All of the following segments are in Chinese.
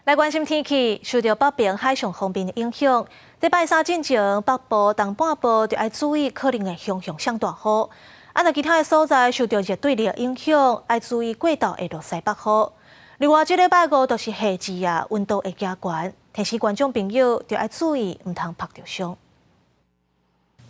来关心天气，受到北边海上风面的影响，礼拜三进前，北部东半部就要注意可能会向上大雨。若其他的所在受到热对流的影响，要注意过道会落西北风。另外，这礼拜五就是夏至啊，温度会加悬，提示观众朋友就要注意，唔通晒着伤。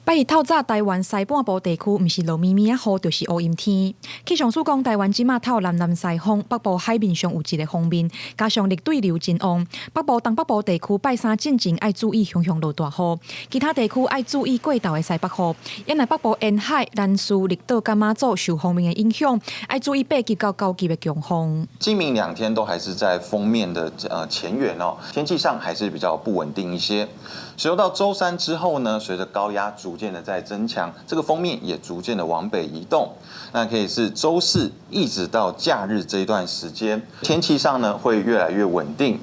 拜日透早，台湾西半部地区毋是落咪咪啊雨，就是乌阴天。气象署讲，台湾即马透南西风，北部海面上有一个锋面，加上热对流真旺，北部东北部地区拜三进前要注意向落大雨，其他地区要注意过道的西北风。因为北部沿海、南势、绿岛、甲马祖受锋面的影响，要注意8级到9级的强风。今明2天都还是在锋面的前缘哦，天气上还是比较不稳定一些。随后到周三之后呢，随着高压逐渐的在增强，这个锋面也逐渐的往北移动。那可以是周四一直到假日这一段时间，天气上呢会越来越稳定。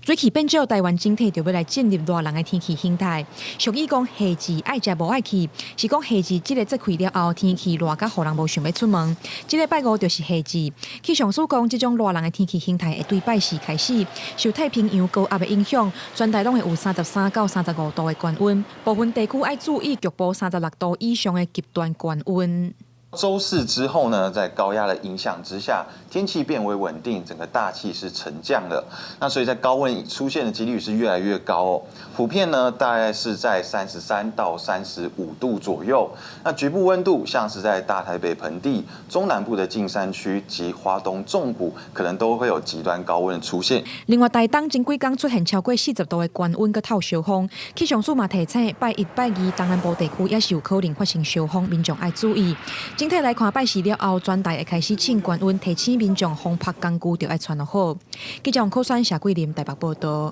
水气变少，台湾整体就要来进入热人的天气形态。俗语讲夏至爱食无爱去，是讲夏至这个节气了后，天气热，甲互人无想要出门。这礼拜五就是夏至，气象署讲，这种热人的天气形态会对拜四开始，受太平洋高压的影响，全台拢会有33到35度的高温，部分地区要注意局部36度以上的极端高温。周四之后呢，在高压的影响之下，天气变为稳定，整个大气是沉降的。那所以在高温出现的几率是越来越高哦。普遍呢大概是在33到35度左右。那局部温度像是在大台北盆地、中南部的近山区及花东纵谷，可能都会有极端高温的出现。另外，台东前几天出现超过40度的高温，佮透烧风，气象署嘛提醒，拜一、拜二东南部地区也是有可能发生烧风，民众要注意。整体来看，拜四了后，全台会开始升高温，提醒民众风拍工具就要穿好。记者柯山谢桂林台北报道。